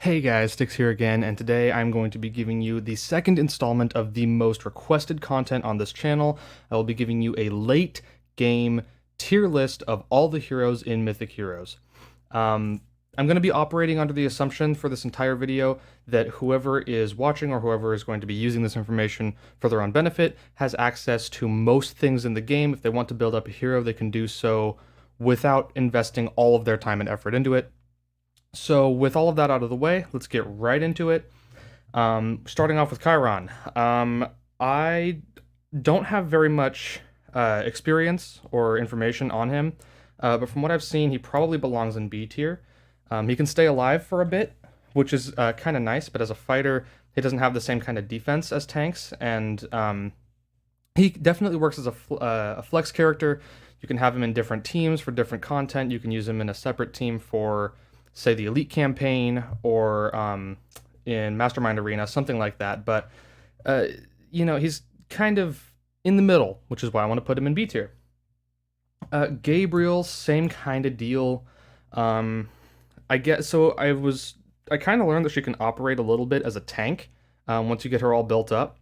Hey guys, Styx here again, and today I'm going to be giving you the second installment of the most requested content on this channel. I will be giving you a late game tier list of all the heroes in Mythic Heroes. I'm going to be operating under the assumption for this entire video that whoever is watching or whoever is going to be using this information for their own benefit has access to most things in the game. If they want to build up a hero, they can do so without investing all of their time and effort into it. So with all of that out of the way, let's get right into it. Starting off with Chiron. I don't have very much experience or information on him, but from what I've seen, he probably belongs in B tier. He can stay alive for a bit, which is kind of nice, but as a fighter, he doesn't have the same kind of defense as tanks, and he definitely works as a flex character. You can have him in different teams for different content. You can use him in a separate team for, say, the Elite campaign or in Mastermind Arena, something like that. But, he's kind of in the middle, which is why I want to put him in B tier. Gabriel, same kind of deal. I guess so. I kind of learned that she can operate a little bit as a tank once you get her all built up.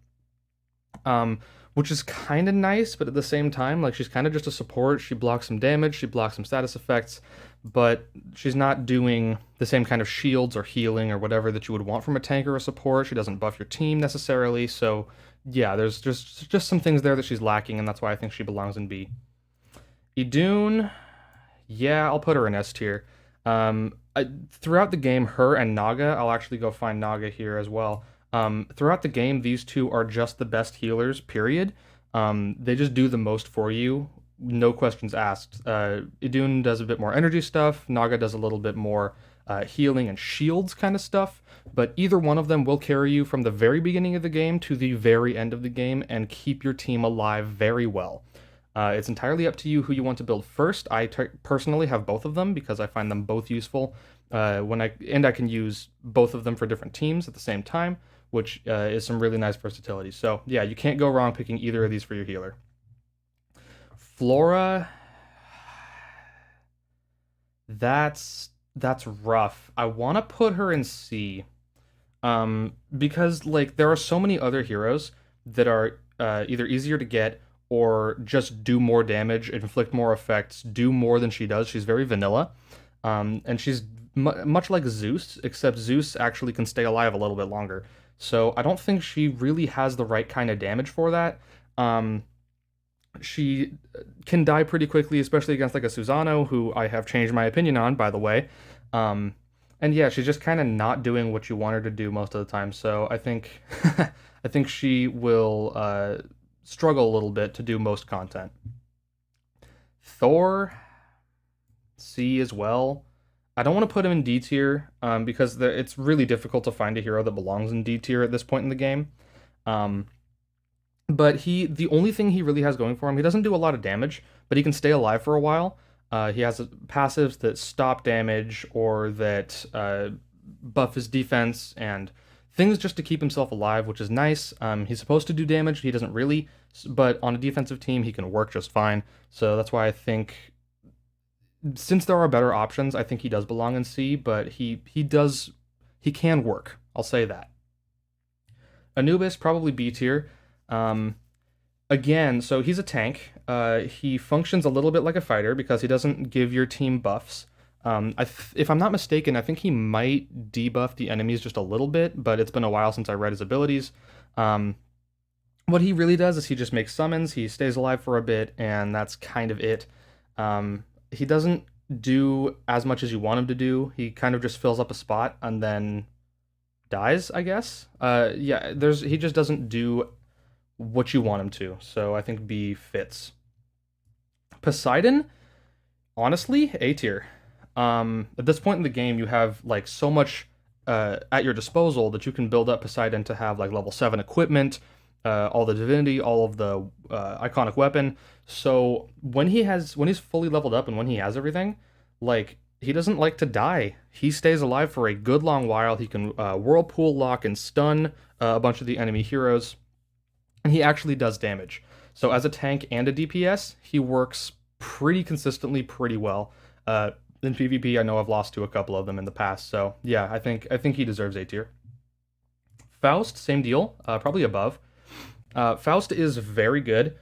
Which is kind of nice, but at the same time, like, she's kind of just a support. She blocks some damage, she blocks some status effects, but she's not doing the same kind of shields or healing or whatever that you would want from a tank or a support. She doesn't buff your team necessarily, so yeah, there's just some things there that she's lacking, and that's why I think she belongs in B. Idun, yeah, I'll put her in S tier. Throughout the game, her and Naga, I'll actually go find Naga here as well. Throughout the game, these two are just the best healers, period. They just do the most for you, no questions asked. Idun does a bit more energy stuff, Naga does a little bit more healing and shields kind of stuff, but either one of them will carry you from the very beginning of the game to the very end of the game and keep your team alive very well. It's entirely up to you who you want to build first. I personally have both of them because I find them both useful. I can use both of them for different teams at the same time, which is some really nice versatility. So yeah, you can't go wrong picking either of these for your healer. Flora, that's rough. I want to put her in C, because like there are so many other heroes that are either easier to get or just do more damage, inflict more effects, do more than she does. She's very vanilla, and she's much like Zeus, except Zeus actually can stay alive a little bit longer. So I don't think she really has the right kind of damage for that. She can die pretty quickly, especially against like a Susano, who I have changed my opinion on, by the way. And yeah, she's just kind of not doing what you want her to do most of the time. So I think I think she will struggle a little bit to do most content. Thor, C as well. I don't want to put him in D tier because it's really difficult to find a hero that belongs in D tier at this point in the game. But the only thing he really has going for him, he doesn't do a lot of damage, but he can stay alive for a while. He has passives that stop damage or that buff his defense and things just to keep himself alive, which is nice. He's supposed to do damage, he doesn't really, but on a defensive team, he can work just fine. So that's why I think, since there are better options, I think he does belong in C, but he can work. I'll say that. Anubis, probably B tier. Again, so he's a tank. He functions a little bit like a fighter because he doesn't give your team buffs. If I'm not mistaken, I think he might debuff the enemies just a little bit, but it's been a while since I read his abilities. What he really does is he just makes summons, he stays alive for a bit, and that's kind of it. He doesn't do as much as you want him to do. He kind of just fills up a spot and then dies, I guess. Yeah, he just doesn't do what you want him to. So I think B fits. Poseidon, honestly, A tier. At this point in the game, you have like so much at your disposal that you can build up Poseidon to have like level 7 equipment, all the divinity, all of the iconic weapon. So when he's fully leveled up and when he has everything, like, he doesn't like to die. He stays alive for a good long while. He can whirlpool lock and stun a bunch of the enemy heroes, and he actually does damage. So as a tank and a DPS, he works pretty consistently, pretty well. In PvP, I know I've lost to a couple of them in the past, so yeah, I think he deserves A tier. Faust, same deal, probably above. Faust is very good.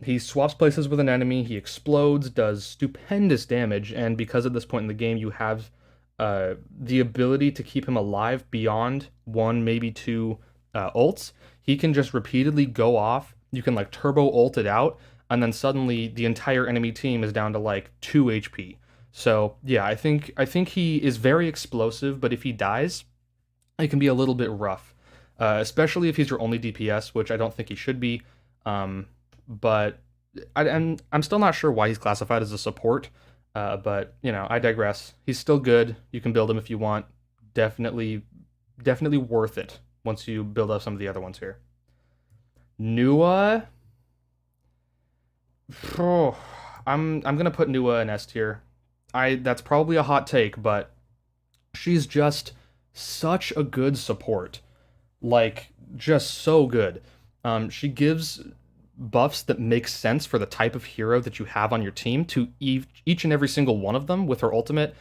He swaps places with an enemy, he explodes, does stupendous damage, and because at this point in the game you have the ability to keep him alive beyond one, maybe two ults, he can just repeatedly go off. You can like turbo ult it out, and then suddenly the entire enemy team is down to like 2 HP. So yeah, I think he is very explosive, but if he dies, it can be a little bit rough, especially if he's your only DPS, which I don't think he should be. But I'm still not sure why he's classified as a support. But I digress. He's still good. You can build him if you want. Definitely, definitely worth it once you build up some of the other ones here. Nua, oh, I'm gonna put Nua in S tier. That's probably a hot take, but she's just such a good support. Like, just so good. She gives buffs that make sense for the type of hero that you have on your team to each and every single one of them with her ultimate.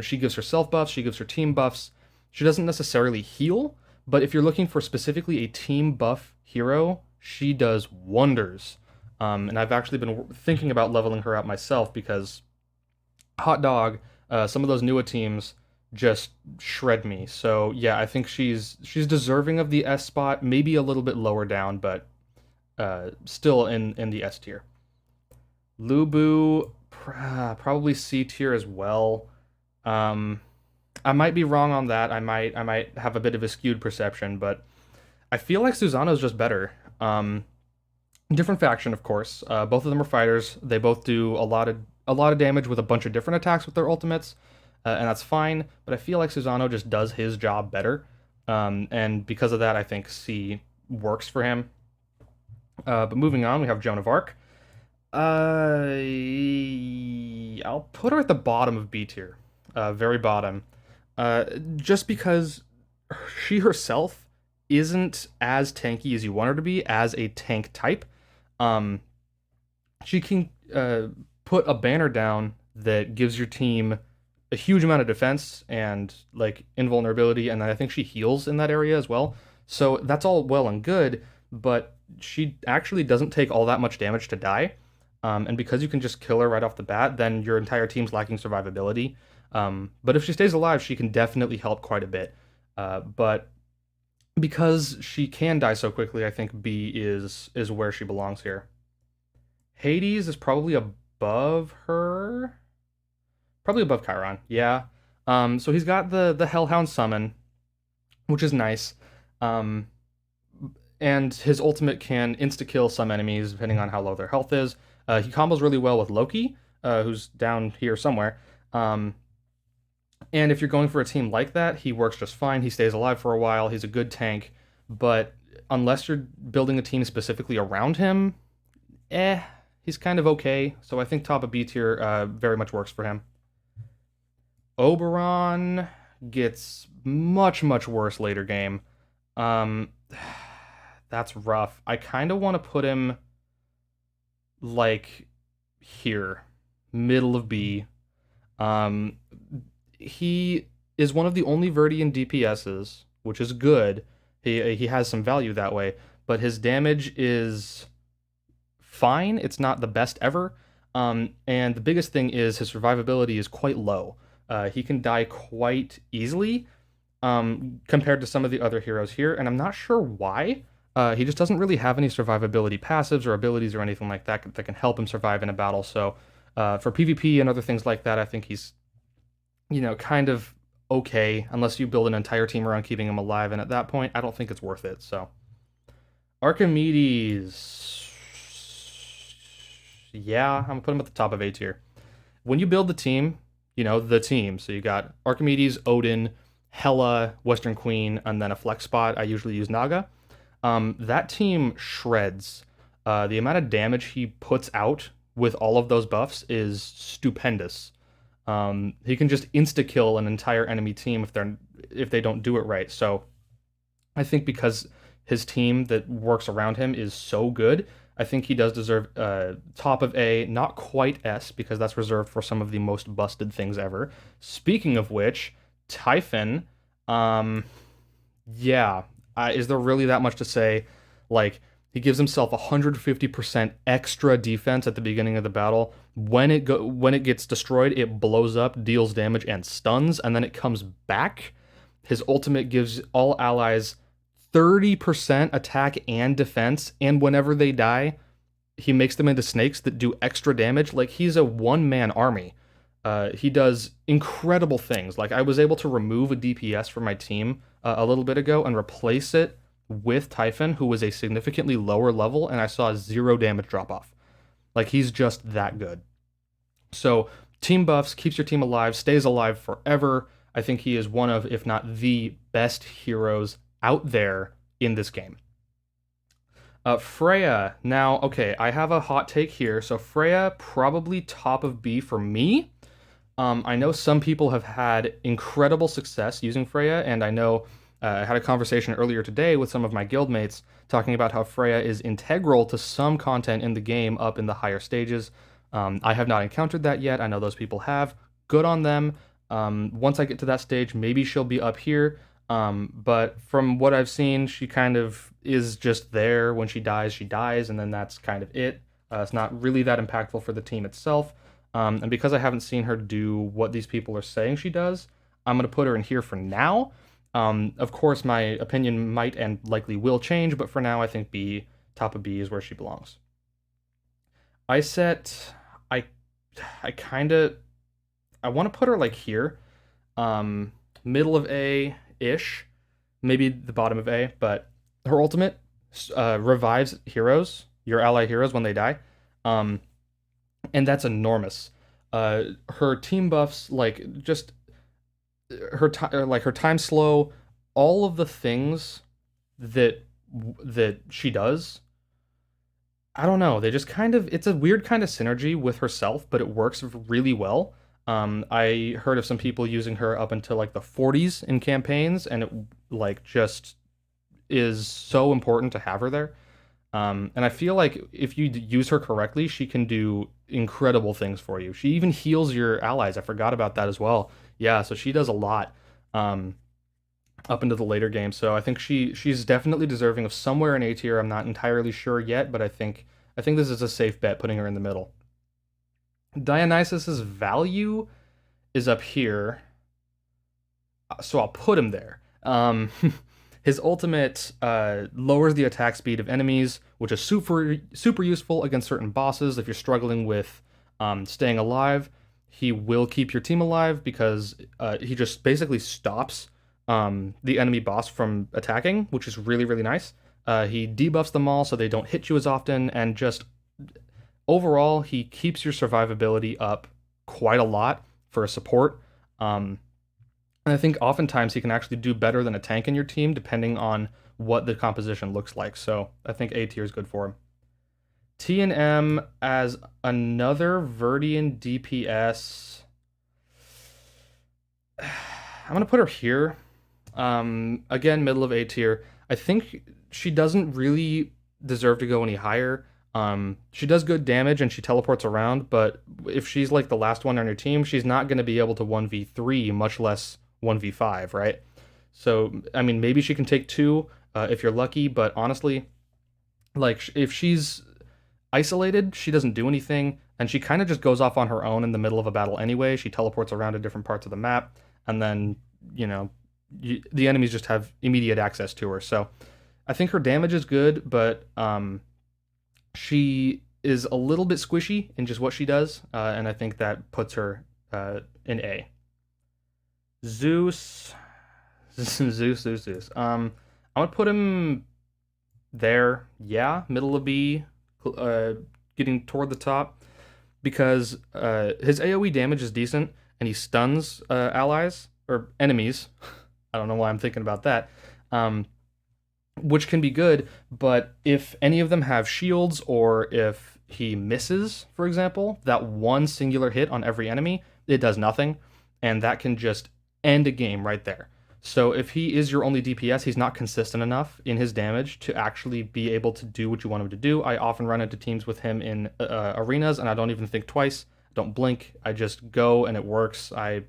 She gives herself buffs, she gives her team buffs. She doesn't necessarily heal, but if you're looking for specifically a team buff hero, she does wonders. And I've actually been thinking about leveling her up myself because hot dog, some of those newer teams just shred me. So yeah, I think she's deserving of the S spot, maybe a little bit lower down, but still in the S tier. Lubu, probably C tier as well. Um, I might be wrong on that. I might have a bit of a skewed perception, but I feel like Susanoo's just better. Different faction, of course. Both of them are fighters. They both do a lot of damage with a bunch of different attacks with their ultimates, and that's fine. But I feel like Susanoo just does his job better, and because of that, I think C works for him. But moving on, we have Joan of Arc. I'll put her at the bottom of B tier, very bottom, just because she herself isn't as tanky as you want her to be as a tank type. Um, she can put a banner down that gives your team a huge amount of defense and like invulnerability, and then I think she heals in that area as well. So that's all well and good, but she actually doesn't take all that much damage to die. And because you can just kill her right off the bat, then your entire team's lacking survivability. But if she stays alive, she can definitely help quite a bit. But because she can die so quickly, I think B is where she belongs here. Hades is probably above her. Probably above Chiron, yeah. So he's got the Hellhound summon, which is nice. Um, and his ultimate can insta-kill some enemies depending on how low their health is. He combos really well with Loki, who's down here somewhere. And if you're going for a team like that, he works just fine. He stays alive for a while. He's a good tank. But unless you're building a team specifically around him, he's kind of okay. So I think top of B tier very much works for him. Oberon gets much, much worse later game. Um, that's rough. I kind of want to put him like here, middle of B. Um, he is one of the only Verdian DPSs, which is good. He has some value that way, but his damage is fine. It's not the best ever. And the biggest thing is his survivability is quite low. He can die quite easily compared to some of the other heroes here, and I'm not sure why. He just doesn't really have any survivability passives or abilities or anything like that that can help him survive in a battle. So for PvP and other things like that, I think he's, kind of okay, unless you build an entire team around keeping him alive. And at that point, I don't think it's worth it. So Archimedes, yeah, I'm gonna put him at the top of A tier. When you build the team, the team. So you got Archimedes, Odin, Hela, Western Queen, and then a flex spot. I usually use Naga. That team shreds. The amount of damage he puts out with all of those buffs is stupendous. He can just insta kill an entire enemy team if they don't do it right. So I think because his team that works around him is so good, I think he does deserve top of A, not quite S, because that's reserved for some of the most busted things ever. Speaking of which, Typhon, um, yeah, is there really that much to say? Like, he gives himself 150% extra defense at the beginning of the battle. When it gets destroyed, it blows up, deals damage, and stuns, and then it comes back. His ultimate gives all allies 30% attack and defense, and whenever they die, he makes them into snakes that do extra damage. Like, he's a one-man army. He does incredible things. Like, I was able to remove a DPS from my team a little bit ago and replace it with Typhon, who was a significantly lower level, and I saw 0 damage drop off. Like, he's just that good. So, team buffs, keeps your team alive, stays alive forever. I think he is one of, if not the best heroes out there in this game. Freya. Now, okay, I have a hot take here. So Freya, probably top of B for me. I know some people have had incredible success using Freya, and I know I had a conversation earlier today with some of my guildmates talking about how Freya is integral to some content in the game up in the higher stages. I have not encountered that yet. I know those people have. Good on them. Once I get to that stage, maybe she'll be up here. But from what I've seen, she kind of is just there. When she dies, and then that's kind of it. It's not really that impactful for the team itself. And because I haven't seen her do what these people are saying she does, I'm going to put her in here for now. Of course, my opinion might and likely will change, but for now, I think B, top of B is where she belongs. I set, I, I kind of, I want to put her like here, middle of A-ish, maybe the bottom of A, but her ultimate revives heroes, your ally heroes when they die. And that's enormous. Her team buffs, like just her time slow, all of the things that she does. I don't know. They just kind of it's a weird kind of synergy with herself, but it works really well. I heard of some people using her up until like the 40s in campaigns, and it like just is so important to have her there. And I feel like if you use her correctly, she can do incredible things for you. She even heals your allies. I forgot about that as well. Yeah, so she does a lot up into the later game. So I think she's definitely deserving of somewhere in A tier. I'm not entirely sure yet, but I think this is a safe bet putting her in the middle. Dionysus's value is up here, so I'll put him there. His ultimate lowers the attack speed of enemies, which is super useful against certain bosses. If you're struggling with staying alive, he will keep your team alive because he just basically stops the enemy boss from attacking, which is really nice. He debuffs them all so they don't hit you as often, and just overall, he keeps your survivability up quite a lot for a support. And I think oftentimes he can actually do better than a tank in your team, depending on what the composition looks like. So I think A tier is good for him. T and M as another Verdian DPS. I'm going to put her here. Again, middle of A tier. I think she doesn't really deserve to go any higher. She does good damage and she teleports around, but if she's like the last one on your team, she's not going to be able to 1v3, much less 1v5, right? So, I mean, maybe she can take 2 if you're lucky, but honestly, like, if she's isolated, she doesn't do anything, and she kind of just goes off on her own in the middle of a battle anyway. She teleports around to different parts of the map, and then, the enemies just have immediate access to her. So, I think her damage is good, but she is a little bit squishy in just what she does, and I think that puts her in A. Zeus. I would put him there. Yeah, middle of B, getting toward the top, because his AoE damage is decent, and he stuns allies or enemies. I don't know why I'm thinking about that. Which can be good, but if any of them have shields, or if he misses, for example, that one singular hit on every enemy, it does nothing, and that can just end a game right there. So if he is your only DPS, he's not consistent enough in his damage to actually be able to do what you want him to do. I often run into teams with him in arenas, and I don't even think twice. I don't blink. I just go, and it works. I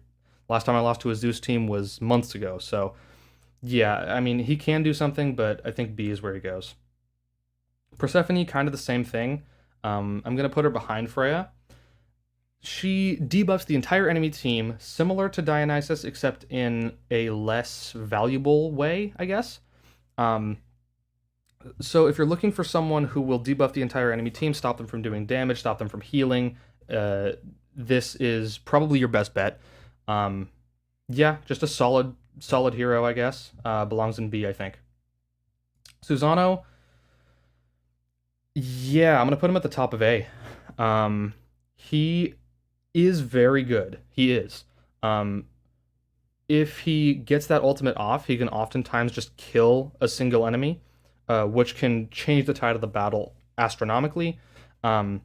Last time I lost to a Zeus team was months ago. So yeah, I mean he can do something, but I think B is where he goes. Persephone, kind of the same thing. I'm gonna put her behind Freya. She debuffs the entire enemy team, similar to Dionysus, except in a less valuable way, I guess. Um, so if you're looking for someone who will debuff the entire enemy team, stop them from doing damage, stop them from healing, uh, this is probably your best bet. Um, yeah, just a solid hero, I guess. Belongs in B, I think. Susano, yeah, I'm gonna put him at the top of A. He is very good. He is. Um, if he gets that ultimate off, he can oftentimes just kill a single enemy, which can change the tide of the battle astronomically. Um,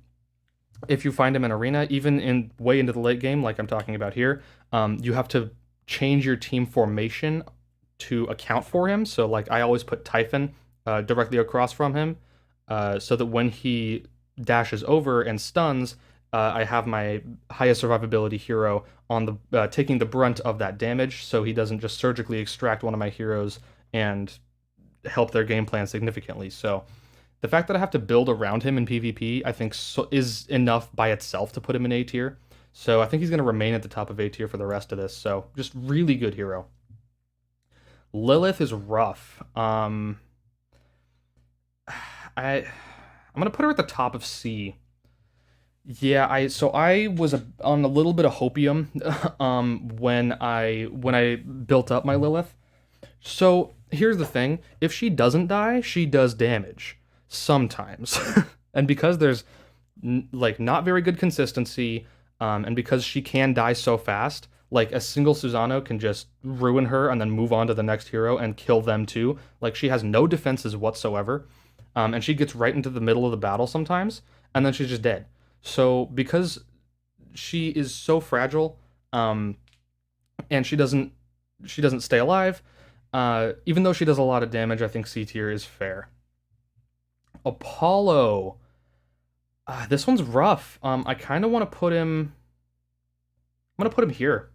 if you find him in arena, even in way into the late game, like I'm talking about here, you have to change your team formation to account for him. So, like, I always put Typhon directly across from him, so that when he dashes over and stuns, I have my highest survivability hero on the taking the brunt of that damage, so he doesn't just surgically extract one of my heroes and help their game plan significantly. So the fact that I have to build around him in PvP, I think is enough by itself to put him in A tier. So I think he's going to remain at the top of A tier for the rest of this. So just really good hero. Lilith is rough. I'm gonna put her at the top of C. Yeah, I was on a little bit of hopium when I built up my Lilith. So here's the thing: if she doesn't die, she does damage sometimes, and because there's like not very good consistency, and because she can die so fast, like a single Susano can just ruin her and then move on to the next hero and kill them too. Like she has no defenses whatsoever, and she gets right into the middle of the battle sometimes, and then she's just dead. So because she is so fragile, and she doesn't stay alive, even though she does a lot of damage, I think C tier is fair. Apollo. This one's rough. I kind of want to put him. I'm gonna put him here,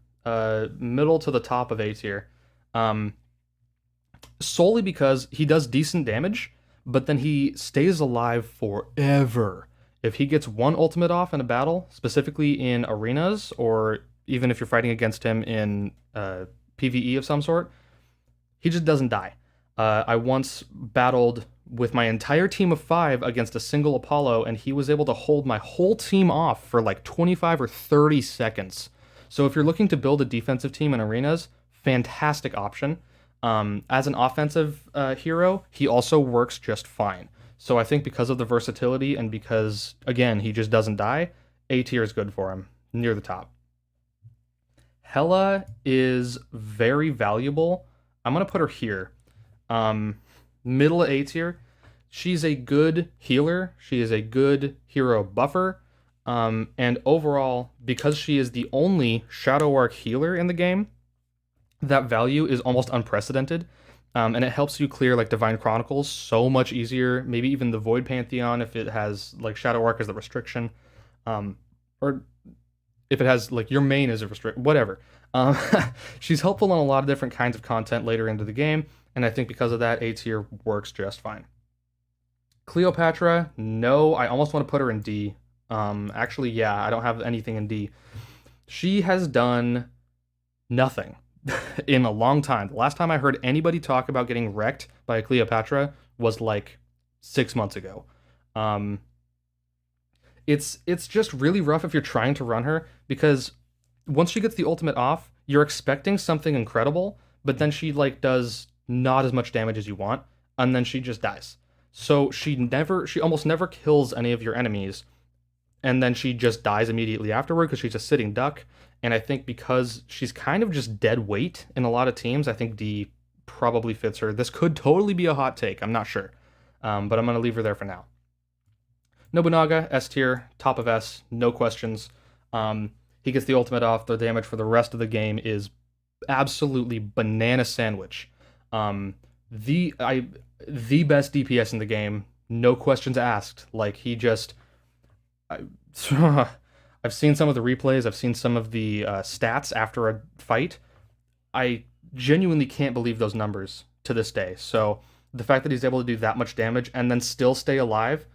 middle to the top of A tier, um, solely because he does decent damage, but then he stays alive forever. If he gets one ultimate off in a battle, specifically in arenas, or even if you're fighting against him in PVE of some sort, he just doesn't die. I once battled with my entire team of 5 against a single Apollo, and he was able to hold my whole team off for like 25 or 30 seconds. So if you're looking to build a defensive team in arenas, fantastic option. As an offensive hero, he also works just fine. So I think because of the versatility and because, again, he just doesn't die, A tier is good for him, near the top. Hela is very valuable. I'm going to put her here. Um, Middle A tier. She's a good healer. She is a good hero buffer. And overall, because she is the only Shadow Arc healer in the game, that value is almost unprecedented. And it helps you clear like Divine Chronicles so much easier. Maybe even the Void Pantheon if it has like Shadow Arc as the restriction. Or if it has like your main as a restriction, whatever. Um, she's helpful on a lot of different kinds of content later into the game. And I think because of that, A tier works just fine. Cleopatra, no, I almost want to put her in D. Actually, yeah, I don't have anything in D. She has done nothing in a long time. The last time I heard anybody talk about getting wrecked by Cleopatra was like 6 months ago. Um, it's just really rough if you're trying to run her because once she gets the ultimate off, you're expecting something incredible, but then she like does not as much damage as you want, and then she just dies. So she almost never kills any of your enemies, and then she just dies immediately afterward because she's a sitting duck. And I think because she's kind of just dead weight in a lot of teams, I think D probably fits her. This could totally be a hot take. I'm not sure, but I'm gonna leave her there for now. Nobunaga, S tier, top of S, no questions. He gets the ultimate off. The damage for the rest of the game is absolutely banana sandwich. Um, the I the best DPS in the game, no questions asked. Like he just, I, I've seen some of the replays. I've seen some of the stats after a fight. I genuinely can't believe those numbers to this day. So the fact that he's able to do that much damage and then still stay alive,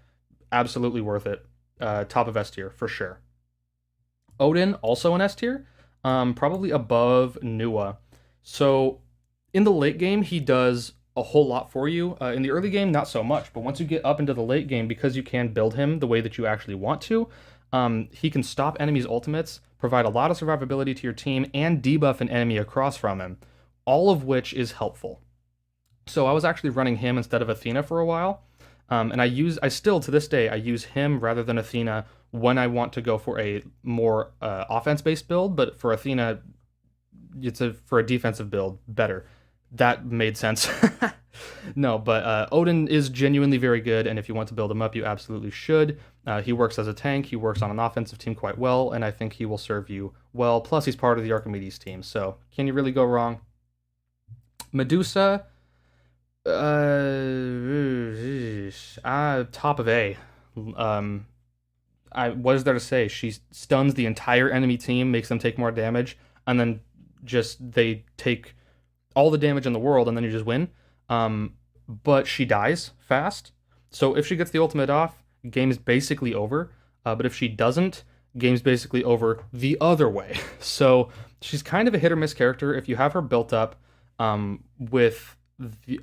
absolutely worth it. Top of S tier for sure. Odin also an S tier, probably above Nua. So in the late game, he does a whole lot for you. In the early game, not so much. But once you get up into the late game, because you can build him the way that you actually want to, he can stop enemies' ultimates, provide a lot of survivability to your team, and debuff an enemy across from him, all of which is helpful. So I was actually running him instead of Athena for a while, and I still to this day I use him rather than Athena when I want to go for a more offense-based build. But for Athena, for a defensive build better. That made sense. No, but Odin is genuinely very good, and if you want to build him up, you absolutely should. He works as a tank, he works on an offensive team quite well, and I think he will serve you well. Plus, he's part of the Archimedes team, so can you really go wrong? Medusa, top of A. Um, what is there to say? She stuns the entire enemy team, makes them take more damage, and then just they take all the damage in the world, and then you just win. But she dies fast, so if she gets the ultimate off, game's basically over. But if she doesn't, game's basically over the other way. So she's kind of a hit or miss character. If you have her built up with the,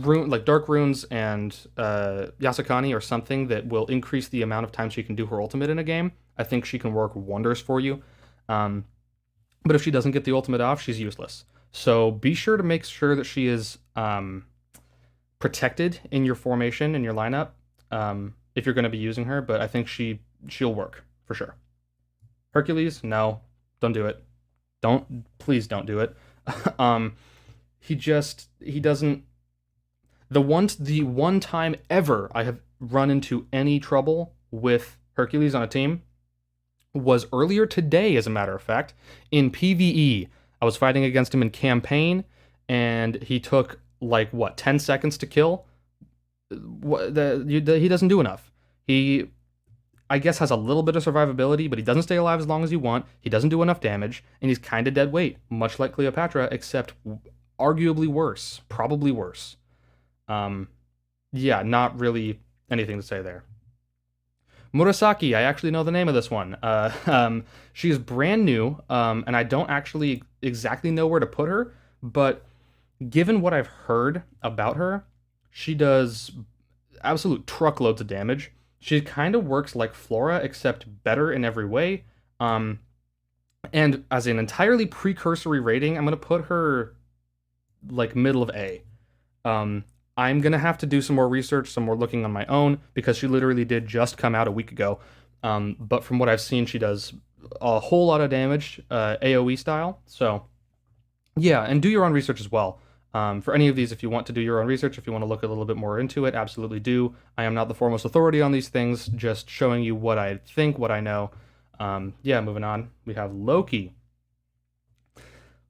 like dark runes and Yasakani or something that will increase the amount of time she can do her ultimate in a game, I think she can work wonders for you. But if she doesn't get the ultimate off, she's useless. So be sure to make sure that she is protected in your formation, in your lineup, if you're going to be using her. But I think she'll work for sure. Hercules, no, don't do it. Please don't do it. He doesn't. The one time ever I have run into any trouble with Hercules on a team was earlier today, as a matter of fact, in PvE. I was fighting against him in campaign, and he took like 10 seconds to kill. He doesn't do enough. He, I guess, has a little bit of survivability, but he doesn't stay alive as long as you want. He doesn't do enough damage, and he's kind of dead weight, much like Cleopatra, except arguably worse, probably worse. Yeah, not really anything to say there. Murasaki, I actually know the name of this one. She is brand new, and I don't actually exactly know where to put her, but given what I've heard about her, she does absolute truckloads of damage. She kind of works like Flora, except better in every way. And as an entirely precursory rating, I'm going to put her like middle of A. I'm going to have to do some more research, some more looking on my own, because she literally did just come out a week ago. But from what I've seen, she does a whole lot of damage, AoE style. So, yeah, and do your own research as well. For any of these, if you want to do your own research, if you want to look a little bit more into it, absolutely do. I am not the foremost authority on these things, just showing you what I think, what I know. Yeah, moving on. We have Loki.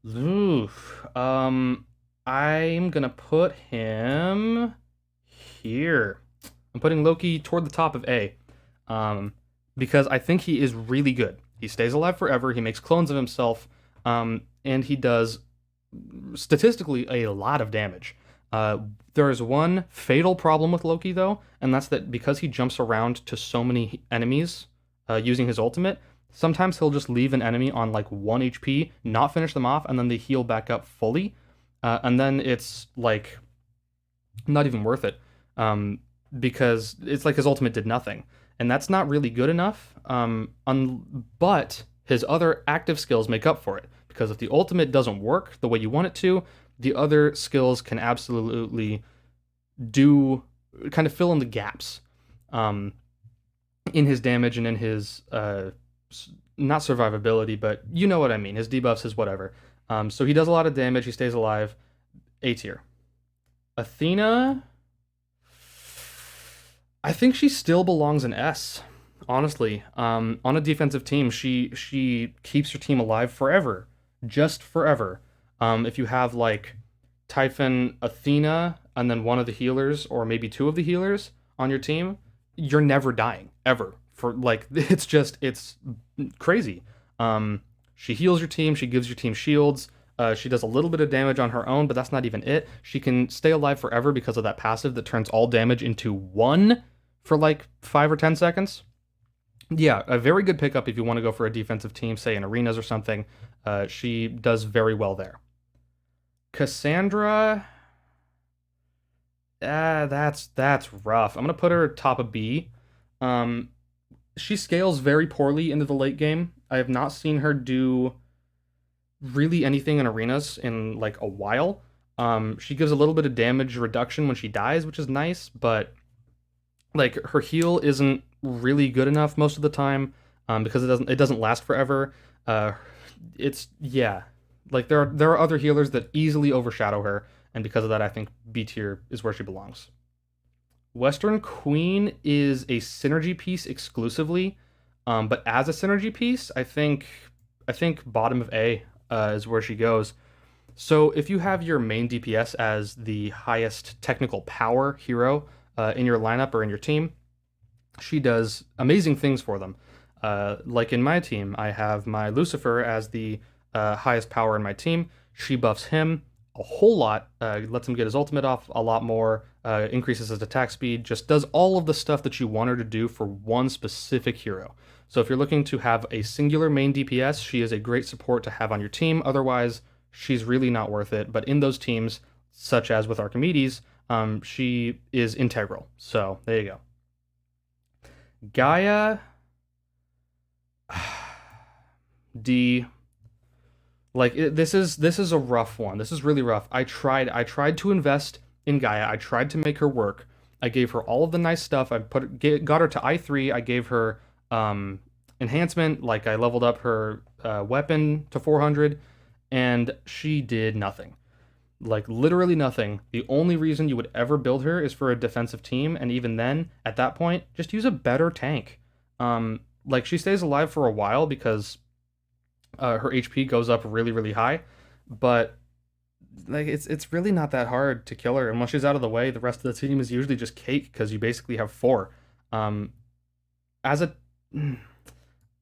Oof. I'm gonna put him here. I'm putting Loki toward the top of A, because I think he is really good. He stays alive forever. He makes clones of himself, and he does statistically a lot of damage. There is one fatal problem with Loki though, and that's that because he jumps around to so many enemies using his ultimate, sometimes he'll just leave an enemy on like 1 HP, not finish them off, and then they heal back up fully. And then it's like not even worth it, because it's like his ultimate did nothing, and that's not really good enough. But his other active skills make up for it, because if the ultimate doesn't work the way you want it to, the other skills can absolutely do kind of fill in the gaps in his damage and in his not survivability, but you know what I mean, his debuffs, his whatever. So he does a lot of damage. He stays alive. A tier. Athena, I think she still belongs in S. Honestly, on a defensive team, she keeps her team alive forever, just forever. If you have like Typhon Athena and then one of the healers or maybe two of the healers on your team, you're never dying ever. For like it's crazy. Um, she heals your team. She gives your team shields. She does a little bit of damage on her own, but that's not even it. She can stay alive forever because of that passive that turns all damage into one for like 5 or 10 seconds. Yeah, a very good pickup if you want to go for a defensive team, say in arenas or something. She does very well there. Cassandra, that's rough. I'm gonna put her top of B. Um, she scales very poorly into the late game. I have not seen her do really anything in arenas in like a while. She gives a little bit of damage reduction when she dies, which is nice, but like her heal isn't really good enough most of the time because it doesn't last forever. Uh, it's yeah, like there are other healers that easily overshadow her, and because of that, I think B tier is where she belongs. Western Queen is a synergy piece exclusively, but as a synergy piece, I think bottom of A is where she goes. So if you have your main DPS as the highest technical power hero in your lineup or in your team, she does amazing things for them. Like in my team, I have my Lucifer as the highest power in my team. She buffs him a whole lot, lets him get his ultimate off a lot more, increases his attack speed, just does all of the stuff that you want her to do for one specific hero. So if you're looking to have a singular main DPS, she is a great support to have on your team. Otherwise, she's really not worth it. But in those teams, such as with Archimedes, she is integral. So there you go. Gaia D. Like this is a rough one. This is really rough. I tried to invest in Gaia. I tried to make her work. I gave her all of the nice stuff. Got her to I3. I gave her enhancement. Like I leveled up her weapon to 400, and she did nothing. Like literally nothing. The only reason you would ever build her is for a defensive team, and even then, at that point, just use a better tank. Like she stays alive for a while because her HP goes up really, really high, but like it's really not that hard to kill her. And once she's out of the way, the rest of the team is usually just cake because you basically have four. Um, as a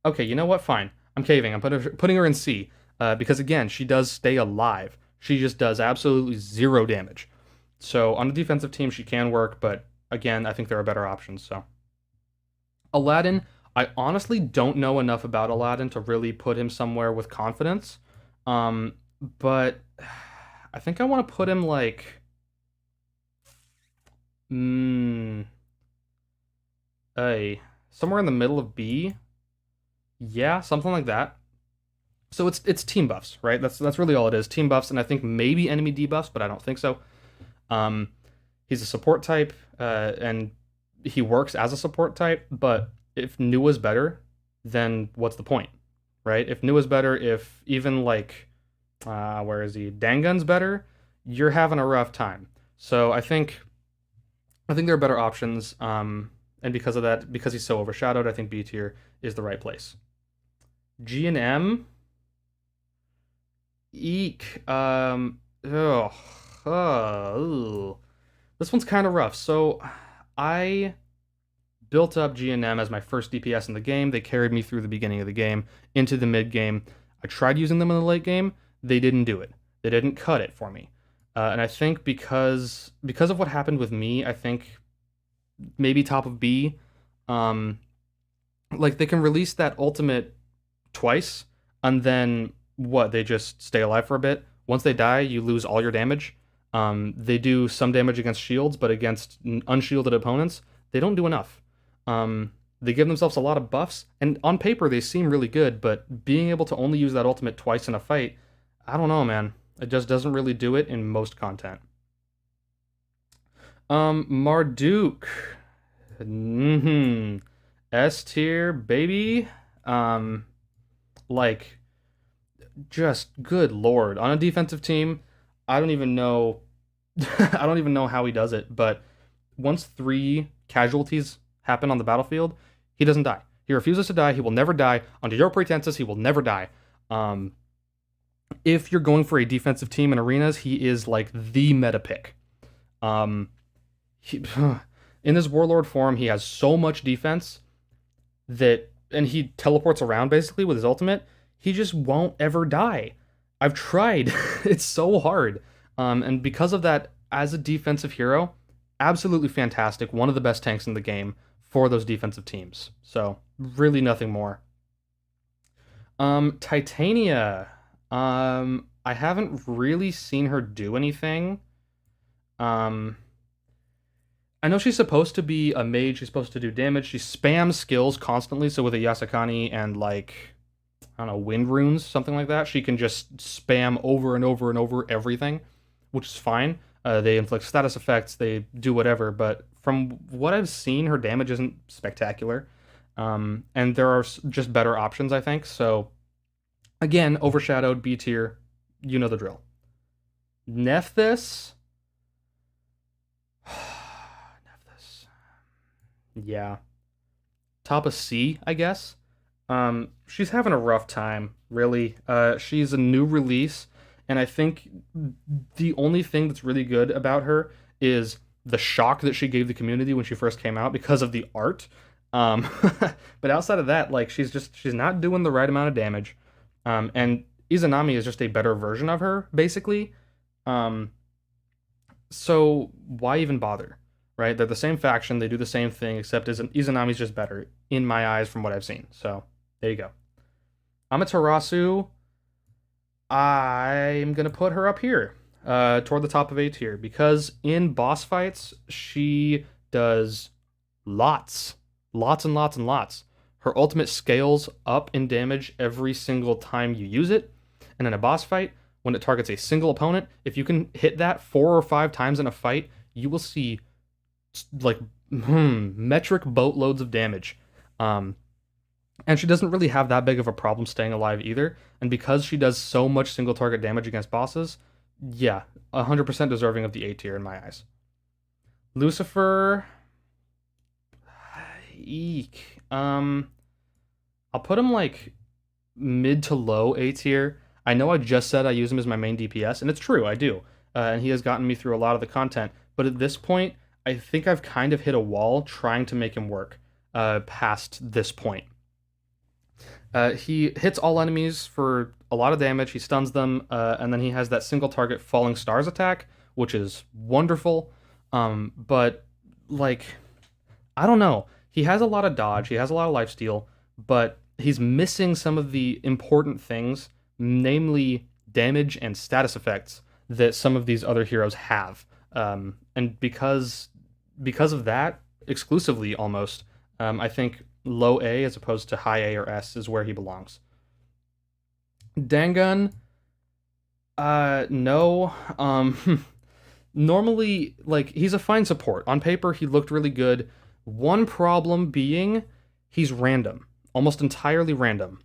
okay, you know what? Fine, I'm caving. I'm putting her in C because again, she does stay alive. She just does absolutely zero damage. So on the defensive team, she can work, but again, I think there are better options. So Aladdin, I honestly don't know enough about Aladdin to really put him somewhere with confidence. Um, but I think I want to put him like, mm, a somewhere in the middle of B. Yeah, something like that. So it's team buffs, right? That's really all it is. Team buffs, and I think maybe enemy debuffs, but I don't think so. Um, he's a support type, and he works as a support type. But if Nua's better, then what's the point, right? If Nua's better, if even like, where is he? Dangun's better, you're having a rough time. So I think there are better options. And because of that, because he's so overshadowed, I think B tier is the right place. G and M, eek. Ugh, ugh. This one's kind of rough. So I built up G&M as my first DPS in the game. They carried me through the beginning of the game into the mid game. I tried using them in the late game. They didn't do it. They didn't cut it for me. And I think because of what happened with me, I think maybe top of B. Um, like they can release that ultimate twice, and then what? They just stay alive for a bit. Once they die, you lose all your damage. They do some damage against shields, but against unshielded opponents, they don't do enough. They give themselves a lot of buffs, and on paper they seem really good, but being able to only use that ultimate twice in a fight, I don't know, man. It just doesn't really do it in most content. Marduk. Mm-hmm. S tier, baby. Um, like, just good lord. On a defensive team, I don't even know I don't even know how he does it, but once three casualties happen on the battlefield, he doesn't die. He refuses to die. He will never die. Under your pretenses, he will never die. Um, If you're going for a defensive team in arenas, he is like the meta pick. Um, he, in his Warlord form, he has so much defense that, and he teleports around basically with his ultimate. He just won't ever die. I've tried. It's so hard. And because of that, as a defensive hero, absolutely fantastic. One of the best tanks in the game for those defensive teams. So really nothing more. Titania. I haven't really seen her do anything. Um, I know she's supposed to be a mage. She's supposed to do damage. She spams skills constantly. So with a Yasakani and like I don't know wind runes, something like that, she can just spam over and over and over everything, which is fine. They inflict status effects. They do whatever. But from what I've seen, her damage isn't spectacular. And there are just better options, I think. So again, overshadowed B tier. You know the drill. Nephthys. Nephthys. Yeah. Top of C, I guess. She's having a rough time, really. She's a new release, and I think the only thing that's really good about her is the shock that she gave the community when she first came out because of the art. Um, but outside of that, like she's not doing the right amount of damage. And Izanami is just a better version of her, basically. Um, so why even bother? Right? They're the same faction. They do the same thing, except Izanami's just better in my eyes from what I've seen. So there you go. Amaterasu, I'm gonna put her up here, toward the top of A tier, because in boss fights she does lots, lots and lots and lots. Her ultimate scales up in damage every single time you use it, and in a boss fight, when it targets a single opponent, if you can hit that 4 or 5 times in a fight, you will see like metric boatloads of damage. Um, and she doesn't really have that big of a problem staying alive either. And because she does so much single target damage against bosses, yeah, 100% deserving of the A tier in my eyes. Lucifer, eek. I'll put him like mid to low A tier. I know I just said I use him as my main DPS, and it's true, I do. And he has gotten me through a lot of the content. But at this point, I think I've kind of hit a wall trying to make him work past this point. He hits all enemies for a lot of damage. He stuns them, and then he has that single target falling stars attack, which is wonderful. But like, I don't know. He has a lot of dodge. He has a lot of lifesteal, but he's missing some of the important things, namely damage and status effects that some of these other heroes have. And because of that, exclusively almost, I think low A as opposed to high A or S is where he belongs. Dangun, no. Normally, like, he's a fine support. On paper, he looked really good. One problem being he's random, almost entirely random.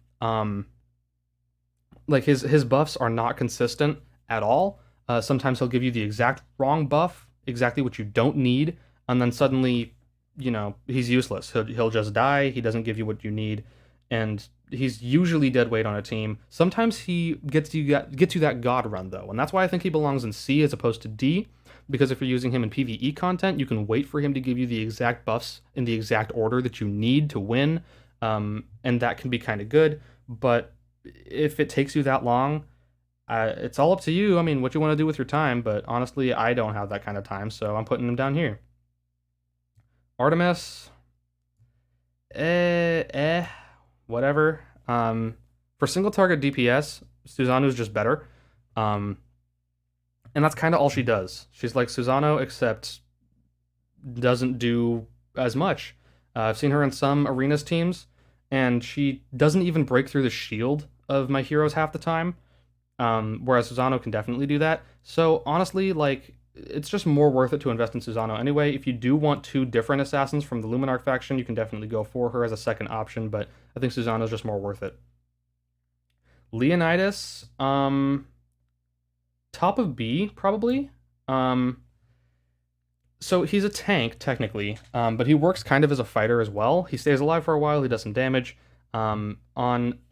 Like his buffs are not consistent at all. Sometimes he'll give you the exact wrong buff, exactly what you don't need, and then suddenly, he's useless. He'll just die. He doesn't give you what you need, and he's usually dead weight on a team. Sometimes he gets you that god run though, and that's why I think he belongs in C as opposed to D. Because if you're using him in PvE content, you can wait for him to give you the exact buffs in the exact order that you need to win, and that can be kind of good. But if it takes you that long, it's all up to you. I mean, what you want to do with your time, but honestly, I don't have that kind of time, so I'm putting him down here. Artemis, whatever. For single target DPS, Suzanu's just better. And that's kind of all she does. She's like Susano, except doesn't do as much. I've seen her in some arenas teams, and she doesn't even break through the shield of my heroes half the time. Whereas Susano can definitely do that. So honestly, like, it's just more worth it to invest in Susano anyway. If you do want 2 different assassins from the Luminarch faction, you can definitely go for her as a second option, but I think Susano's just more worth it. Leonidas, top of B, probably. So he's a tank, technically, but he works kind of as a fighter as well. He stays alive for a while, he does some damage. On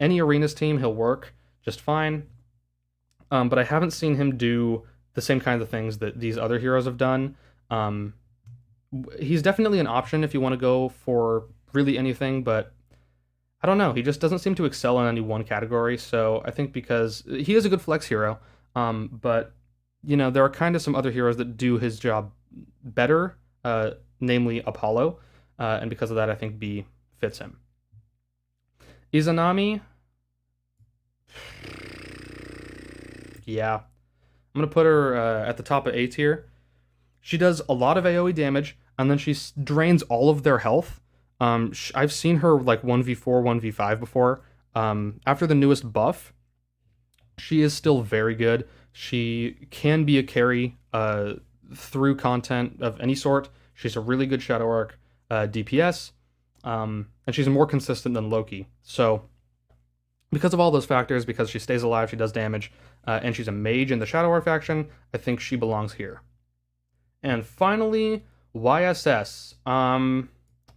any arenas team, he'll work just fine. but I haven't seen him do the same kinds of things that these other heroes have done. Um, he's definitely an option if you want to go for really anything, but I don't know. He just doesn't seem to excel in any one category. So I think because he is a good flex hero, but there are kind of some other heroes that do his job better, namely Apollo, and because of that, I think B fits him. Izanami, yeah, I'm gonna put her at the top of A tier. She does a lot of AoE damage, and then she drains all of their health. I've seen her like 1v4, 1v5 before. After the newest buff, she is still very good. She can be a carry through content of any sort. She's a really good Shadow Arc DPS, and she's more consistent than Loki. So, because of all those factors, because she stays alive, she does damage, and she's a mage in the Shadow Arc faction, I think she belongs here. And finally, YSS.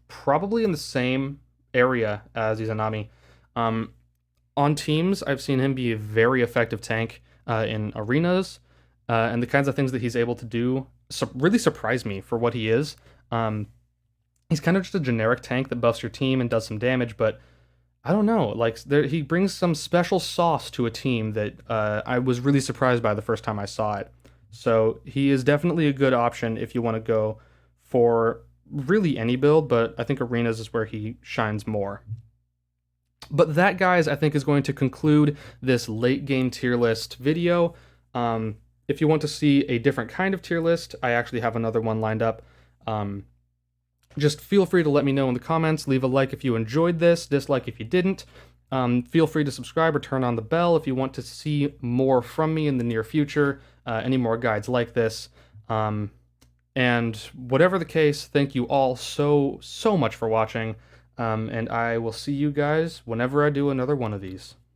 Probably in the same area as Izanami. On teams, I've seen him be a very effective tank in arenas, and the kinds of things that he's able to do really surprise me for what he is. He's kind of just a generic tank that buffs your team and does some damage, but I don't know. Like he brings some special sauce to a team that I was really surprised by the first time I saw it. So he is definitely a good option if you want to go for really any build, but I think arenas is where he shines more. But that, guys, I think is going to conclude this late game tier list video. If you want to see a different kind of tier list, I actually have another one lined up. Just feel free to let me know in the comments. Leave a like if you enjoyed this, dislike if you didn't. Feel free to subscribe or turn on the bell if you want to see more from me in the near future, any more guides like this. And whatever the case, thank you all so much for watching, and I will see you guys whenever I do another one of these.